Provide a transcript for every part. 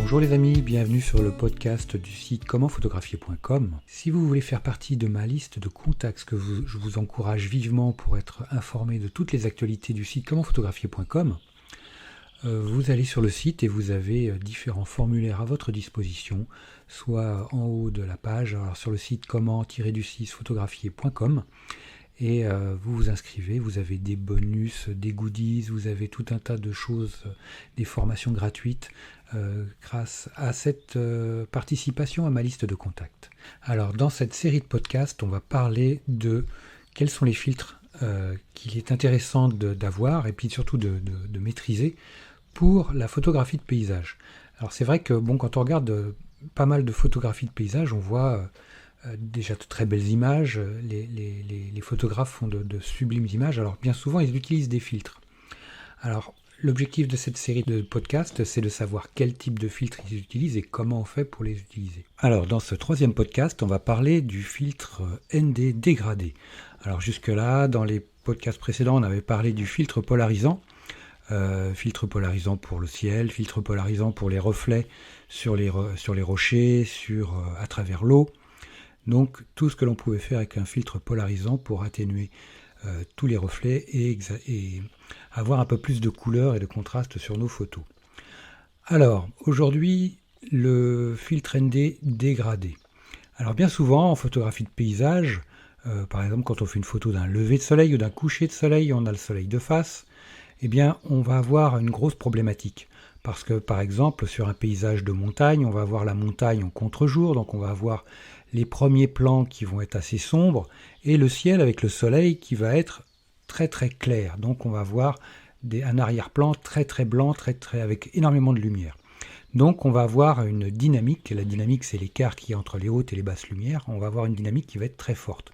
Bonjour les amis, bienvenue sur le podcast du site commentphotographier.com. Si vous voulez faire partie de ma liste de contacts je vous encourage vivement pour être informé de toutes les actualités du site commentphotographier.com, vous allez sur le site et vous avez différents formulaires à votre disposition, soit en haut de la page, alors sur le site comment-photographier.com, et vous vous inscrivez, vous avez des bonus, des goodies, vous avez tout un tas de choses, des formations gratuites grâce à cette participation à ma liste de contacts. Alors dans cette série de podcasts, on va parler de quels sont les filtres qu'il est intéressant d'avoir et puis surtout de maîtriser pour la photographie de paysage. Alors c'est vrai que quand on regarde pas mal de photographies de paysage, on voit déjà de très belles images, les photographes font de sublimes images, alors bien souvent ils utilisent des filtres. Alors l'objectif de cette série de podcasts, c'est de savoir quel type de filtre ils utilisent et comment on fait pour les utiliser. Alors dans ce troisième podcast, on va parler du filtre ND dégradé. Alors jusque-là, dans les podcasts précédents, on avait parlé du filtre polarisant. Filtre polarisant pour le ciel, filtre polarisant pour les reflets sur les rochers, à travers l'eau. Donc tout ce que l'on pouvait faire avec un filtre polarisant pour atténuer tous les reflets et avoir un peu plus de couleur et de contraste sur nos photos. Alors aujourd'hui, le filtre ND dégradé. Alors bien souvent en photographie de paysage, par exemple quand on fait une photo d'un lever de soleil ou d'un coucher de soleil, on a le soleil de face, eh bien on va avoir une grosse problématique. Parce que par exemple sur un paysage de montagne, on va avoir la montagne en contre-jour, donc on va avoir les premiers plans qui vont être assez sombres et le ciel avec le soleil qui va être très très clair. Donc on va avoir un arrière-plan très très blanc, avec énormément de lumière. Donc on va avoir une dynamique, la dynamique c'est l'écart qui est entre les hautes et les basses lumières, on va avoir une dynamique qui va être très forte.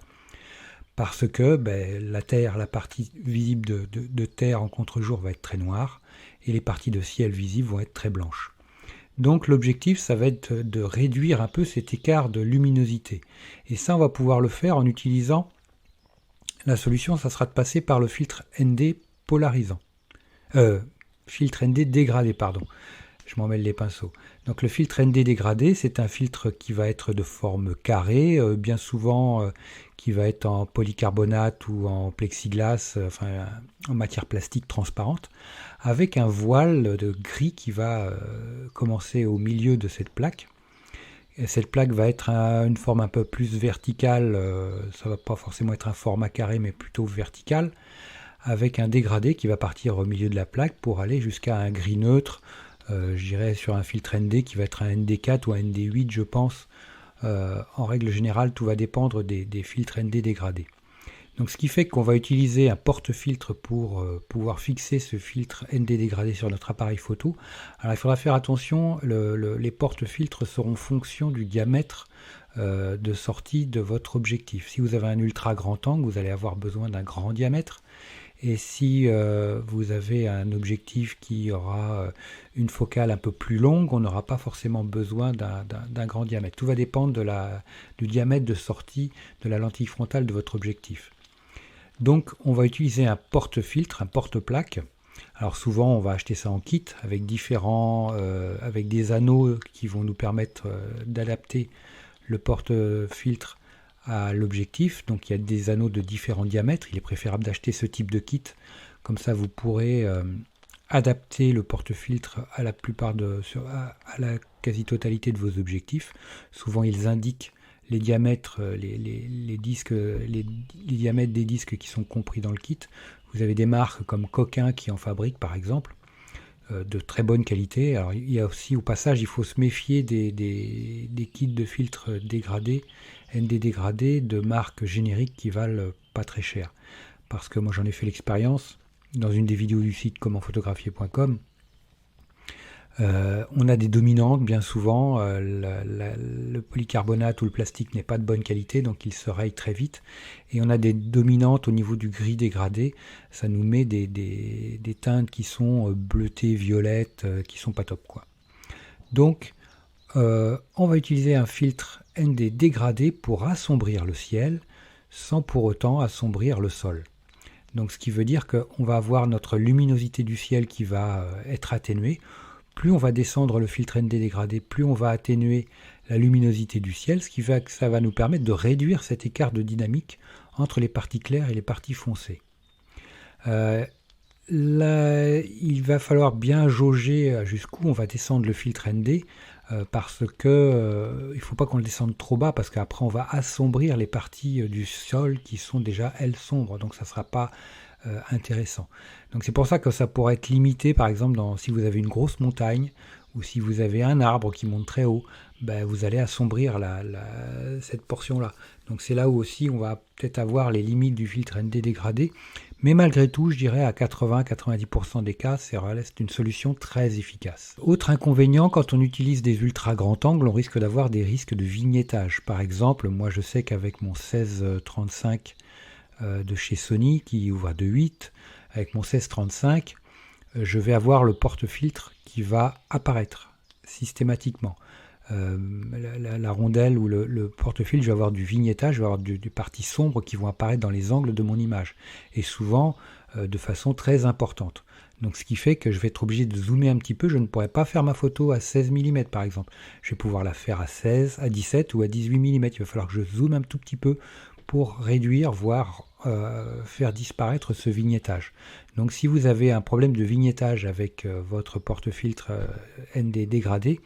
Parce que la terre, la partie visible de terre en contre-jour va être très noire et les parties de ciel visibles vont être très blanches. Donc l'objectif, ça va être de réduire un peu cet écart de luminosité. Et ça, on va pouvoir le faire en utilisant la solution, ça sera de passer par le filtre ND polarisant. Filtre ND dégradé, pardon. Je m'en mêle les pinceaux. Donc le filtre ND dégradé, c'est un filtre qui va être de forme carrée, bien souvent qui va être en polycarbonate ou en plexiglas, en matière plastique transparente, avec un voile de gris qui va commencer au milieu de cette plaque. Et cette plaque va être une forme un peu plus verticale, ça va pas forcément être un format carré, mais plutôt vertical, avec un dégradé qui va partir au milieu de la plaque pour aller jusqu'à un gris neutre, je dirais sur un filtre ND qui va être un ND4 ou un ND8, je pense. En règle générale, tout va dépendre des filtres ND dégradés. Donc ce qui fait qu'on va utiliser un porte-filtre pour pouvoir fixer ce filtre ND dégradé sur notre appareil photo. Alors il faudra faire attention, les porte-filtres seront fonction du diamètre de sortie de votre objectif. Si vous avez un ultra grand angle, vous allez avoir besoin d'un grand diamètre. Et si vous avez un objectif qui aura une focale un peu plus longue, on n'aura pas forcément besoin d'un grand diamètre. Tout va dépendre du diamètre de sortie de la lentille frontale de votre objectif. Donc on va utiliser un porte-filtre, un porte-plaque. Alors souvent on va acheter ça en kit avec avec des anneaux qui vont nous permettre d'adapter le porte-filtre à l'objectif. Donc il y a des anneaux de différents diamètres. Il est préférable d'acheter ce type de kit. Comme ça vous pourrez adapter le porte-filtre à la quasi-totalité de vos objectifs. Souvent ils indiquent les diamètres, les diamètres des disques qui sont compris dans le kit. Vous avez des marques comme Coquin qui en fabriquent par exemple, de très bonne qualité. Alors il y a aussi au passage, il faut se méfier des kits de filtres dégradés, ND dégradés de marques génériques qui valent pas très cher. Parce que moi j'en ai fait l'expérience dans une des vidéos du site commentphotographier.com. On a des dominantes bien souvent, le polycarbonate ou le plastique n'est pas de bonne qualité, donc il se raye très vite, et on a des dominantes au niveau du gris dégradé, ça nous met des teintes qui sont bleutées, violettes, qui sont pas top quoi. Donc on va utiliser un filtre ND dégradé pour assombrir le ciel sans pour autant assombrir le sol. Donc ce qui veut dire qu'on va avoir notre luminosité du ciel qui va être atténuée plus on va descendre le filtre ND dégradé, plus on va atténuer la luminosité du ciel, ce qui va que ça va nous permettre de réduire cet écart de dynamique entre les parties claires et les parties foncées. Là, il va falloir bien jauger jusqu'où on va descendre le filtre ND parce que il ne faut pas qu'on le descende trop bas parce qu'après on va assombrir les parties du sol qui sont déjà elles sombres, donc ça ne sera pas intéressant. Donc c'est pour ça que ça pourrait être limité, par exemple si vous avez une grosse montagne ou si vous avez un arbre qui monte très haut, ben, vous allez assombrir cette portion-là. Donc c'est là où aussi on va peut-être avoir les limites du filtre ND dégradé. Mais malgré tout, je dirais à 80-90% des cas, c'est une solution très efficace. Autre inconvénient, quand on utilise des ultra grands angles, on risque d'avoir des risques de vignettage. Par exemple, moi je sais qu'avec mon 16-35 de chez Sony, qui ouvre de 8, avec mon 16-35, je vais avoir le porte-filtre qui va apparaître systématiquement. La rondelle ou le porte-filtre, je vais avoir du vignettage, je vais avoir des parties sombres qui vont apparaître dans les angles de mon image, et souvent de façon très importante. Donc ce qui fait que je vais être obligé de zoomer un petit peu, je ne pourrai pas faire ma photo à 16 mm par exemple. Je vais pouvoir la faire à 16, à 17 ou à 18 mm, il va falloir que je zoome un tout petit peu pour réduire, voire faire disparaître ce vignettage. Donc si vous avez un problème de vignettage avec votre porte-filtre ND dégradé,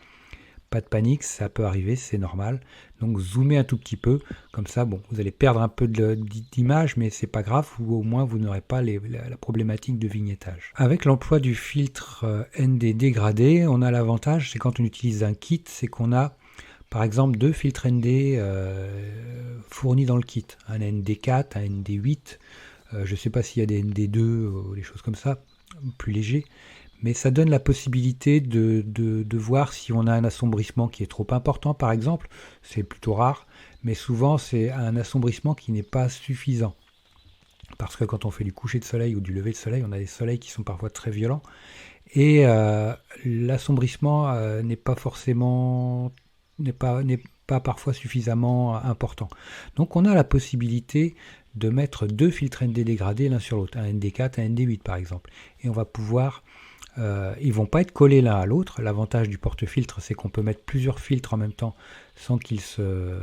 pas de panique, ça peut arriver, c'est normal. Donc zoomez un tout petit peu, comme ça, bon, vous allez perdre un peu d'image, mais c'est pas grave, ou au moins vous n'aurez pas la problématique de vignettage. Avec l'emploi du filtre ND dégradé, on a l'avantage, c'est quand on utilise un kit, c'est qu'on a par exemple 2 filtres ND fournis dans le kit, un ND4, un ND8, je ne sais pas s'il y a des ND2 ou des choses comme ça, plus légers. Mais ça donne la possibilité de voir si on a un assombrissement qui est trop important, par exemple. C'est plutôt rare, mais souvent c'est un assombrissement qui n'est pas suffisant. Parce que quand on fait du coucher de soleil ou du lever de soleil, on a des soleils qui sont parfois très violents. Et l'assombrissement n'est pas parfois suffisamment important. Donc on a la possibilité de mettre 2 filtres ND dégradés l'un sur l'autre, un ND4, un ND8 par exemple. Et on va pouvoir... ils ne vont pas être collés l'un à l'autre. L'avantage du porte-filtre, c'est qu'on peut mettre plusieurs filtres en même temps sans qu'ils se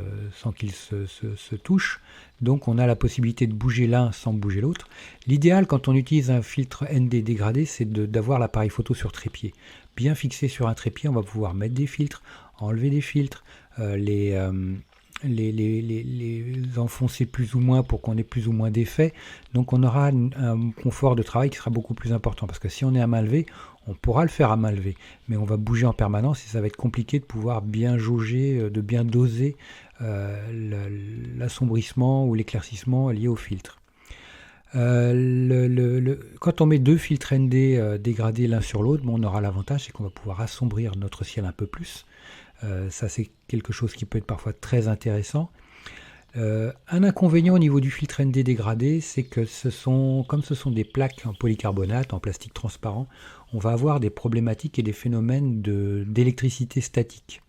touchent. Donc on a la possibilité de bouger l'un sans bouger l'autre. L'idéal quand on utilise un filtre ND dégradé, c'est d'avoir l'appareil photo sur trépied. Bien fixé sur un trépied, on va pouvoir mettre des filtres, enlever des filtres, les enfoncer plus ou moins pour qu'on ait plus ou moins d'effet. Donc on aura un confort de travail qui sera beaucoup plus important, parce que si on est à main levée, on pourra le faire à main levée, mais on va bouger en permanence et ça va être compliqué de pouvoir bien jauger, de bien doser l'assombrissement ou l'éclaircissement lié au filtre. Quand on met 2 filtres ND dégradés l'un sur l'autre, on aura l'avantage, c'est qu'on va pouvoir assombrir notre ciel un peu plus. Ça c'est quelque chose qui peut être parfois très intéressant. Un inconvénient au niveau du filtre ND dégradé, c'est que comme ce sont des plaques en polycarbonate, en plastique transparent, on va avoir des problématiques et des phénomènes d'électricité statique.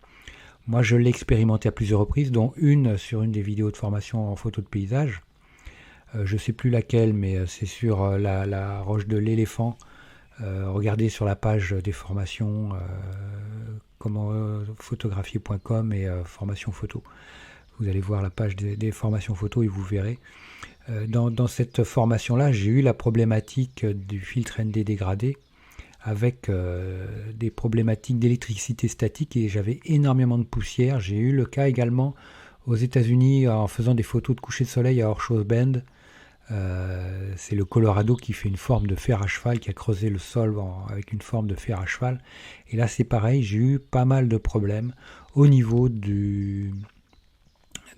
Moi je l'ai expérimenté à plusieurs reprises, dont une sur une des vidéos de formation en photo de paysage. Je ne sais plus laquelle, mais c'est sur la roche de l'éléphant. Regardez sur la page des formations photographier.com et formation photo. Vous allez voir la page des formations photo et vous verrez. Dans cette formation-là, j'ai eu la problématique du filtre ND dégradé avec des problématiques d'électricité statique et j'avais énormément de poussière. J'ai eu le cas également aux États-Unis en faisant des photos de coucher de soleil à Horseshoe Bend. C'est le Colorado qui fait une forme de fer à cheval, qui a creusé le sol avec une forme de fer à cheval. Et là c'est pareil, j'ai eu pas mal de problèmes au niveau de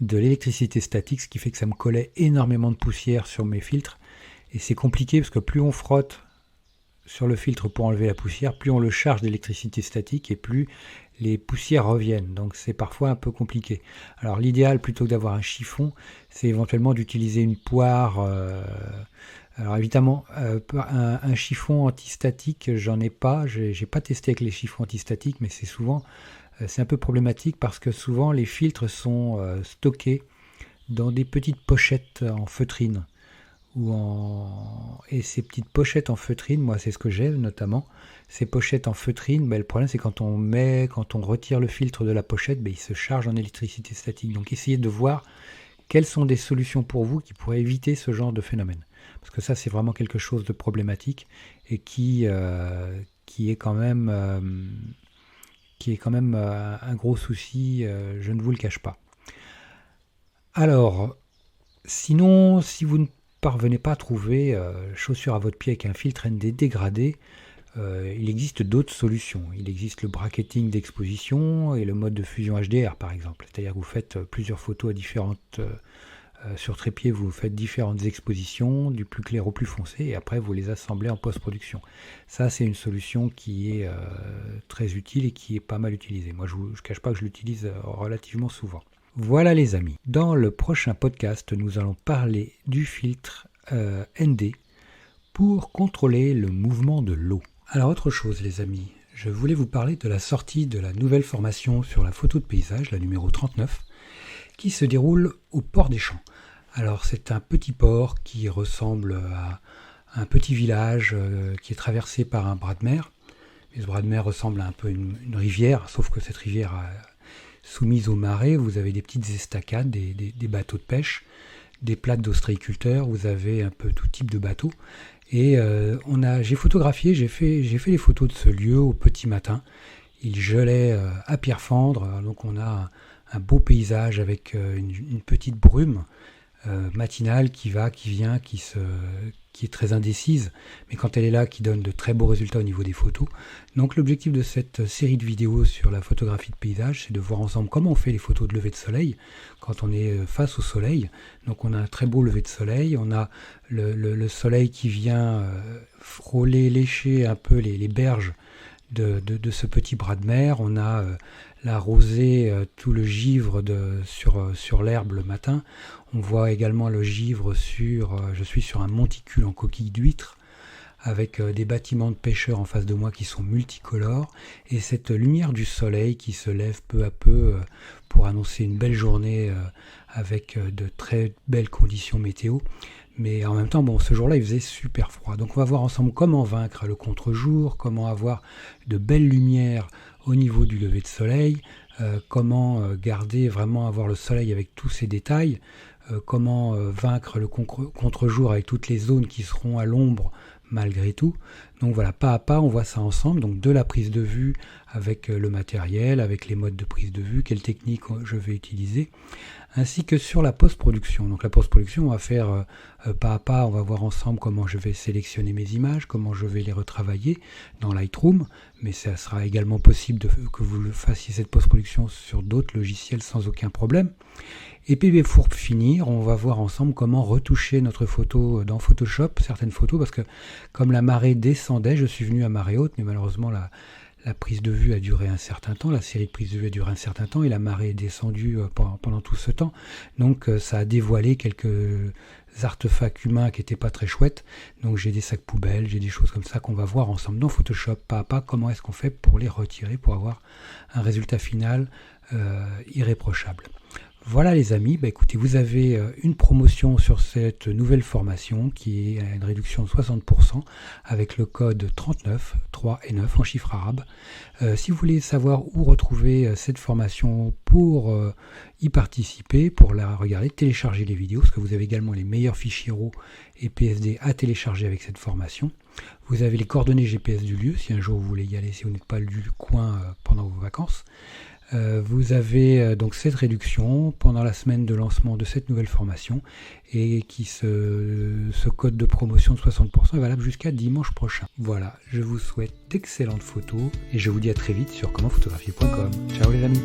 l'électricité statique, ce qui fait que ça me collait énormément de poussière sur mes filtres. Et c'est compliqué parce que plus on frotte sur le filtre pour enlever la poussière, plus on le charge d'électricité statique et plus les poussières reviennent. Donc c'est parfois un peu compliqué. Alors l'idéal, plutôt que d'avoir un chiffon, c'est éventuellement d'utiliser une poire. Alors évidemment, un chiffon antistatique, j'en ai pas. J'ai pas testé avec les chiffons antistatiques, mais c'est un peu problématique parce que souvent les filtres sont stockés dans des petites pochettes en feutrine et ces petites pochettes en feutrine, moi c'est ce que j'ai notamment. Ces pochettes en feutrine, le problème c'est quand on retire le filtre de la pochette, il se charge en électricité statique. Donc essayez de voir quelles sont des solutions pour vous qui pourraient éviter ce genre de phénomène. Parce que ça c'est vraiment quelque chose de problématique et qui est quand même un gros souci, je ne vous le cache pas. Alors, sinon, si vous ne parvenez pas à trouver chaussure à votre pied avec un filtre ND dégradé, il existe d'autres solutions. Il existe le bracketing d'exposition et le mode de fusion HDR par exemple. C'est-à-dire que vous faites plusieurs photos à différentes sur trépied, vous faites différentes expositions, du plus clair au plus foncé, et après vous les assemblez en post-production. Ça, c'est une solution qui est très utile et qui est pas mal utilisée. Moi, je ne cache pas que je l'utilise relativement souvent. Voilà les amis. Dans le prochain podcast, nous allons parler du filtre ND pour contrôler le mouvement de l'eau. Alors autre chose les amis, je voulais vous parler de la sortie de la nouvelle formation sur la photo de paysage, la numéro 39, qui se déroule au port des Champs. Alors c'est un petit port qui ressemble à un petit village qui est traversé par un bras de mer. Et ce bras de mer ressemble à un peu une rivière, sauf que cette rivière soumise aux marées, vous avez des petites estacades, des bateaux de pêche, des plates d'ostréiculteurs, vous avez un peu tout type de bateaux. Et j'ai photographié, j'ai fait les photos de ce lieu au petit matin. Il gelait à Pierrefendre, donc on a un beau paysage avec une petite brume matinale qui va, qui vient, qui est très indécise, mais quand elle est là, qui donne de très beaux résultats au niveau des photos. Donc l'objectif de cette série de vidéos sur la photographie de paysage, c'est de voir ensemble comment on fait les photos de lever de soleil quand on est face au soleil. Donc on a un très beau lever de soleil, on a le soleil qui vient frôler, lécher un peu les berges de ce petit bras de mer. On a la rosée, tout le givre sur l'herbe le matin. On voit également le givre je suis sur un monticule en coquille d'huître avec des bâtiments de pêcheurs en face de moi qui sont multicolores et cette lumière du soleil qui se lève peu à peu pour annoncer une belle journée avec de très belles conditions météo. Mais en même temps, ce jour-là, il faisait super froid. Donc on va voir ensemble comment vaincre le contre-jour, comment avoir de belles lumières au niveau du lever de soleil, comment avoir le soleil avec tous ses détails, comment vaincre le contre-jour avec toutes les zones qui seront à l'ombre malgré tout. Donc voilà, pas à pas, on voit ça ensemble. Donc de la prise de vue avec le matériel, avec les modes de prise de vue, quelle technique je vais utiliser, ainsi que sur la post-production. Donc la post-production, on va faire pas à pas, on va voir ensemble comment je vais sélectionner mes images, comment je vais les retravailler dans Lightroom, mais ça sera également possible que vous le fassiez cette post-production sur d'autres logiciels sans aucun problème. Et puis pour finir, on va voir ensemble comment retoucher notre photo dans Photoshop, certaines photos, parce que comme la marée descendait, je suis venu à marée haute, mais malheureusement la prise de vue a duré un certain temps, la série de prises de vue a duré un certain temps, et la marée est descendue pendant tout ce temps. Donc ça a dévoilé quelques artefacts humains qui n'étaient pas très chouettes. Donc j'ai des sacs poubelles, j'ai des choses comme ça qu'on va voir ensemble dans Photoshop, pas à pas, comment est-ce qu'on fait pour les retirer, pour avoir un résultat final irréprochable. Voilà les amis, écoutez, vous avez une promotion sur cette nouvelle formation qui est à une réduction de 60% avec le code 39, 3 et 9 en chiffres arabes. Si vous voulez savoir où retrouver cette formation pour y participer, pour la regarder, télécharger les vidéos, parce que vous avez également les meilleurs fichiers RAW et PSD à télécharger avec cette formation. Vous avez les coordonnées GPS du lieu, si un jour vous voulez y aller, si vous n'êtes pas du coin pendant vos vacances. Vous avez donc cette réduction pendant la semaine de lancement de cette nouvelle formation et ce code de promotion de 60% est valable jusqu'à dimanche prochain. Voilà, je vous souhaite d'excellentes photos et je vous dis à très vite sur commentphotographier.com. Ciao les amis.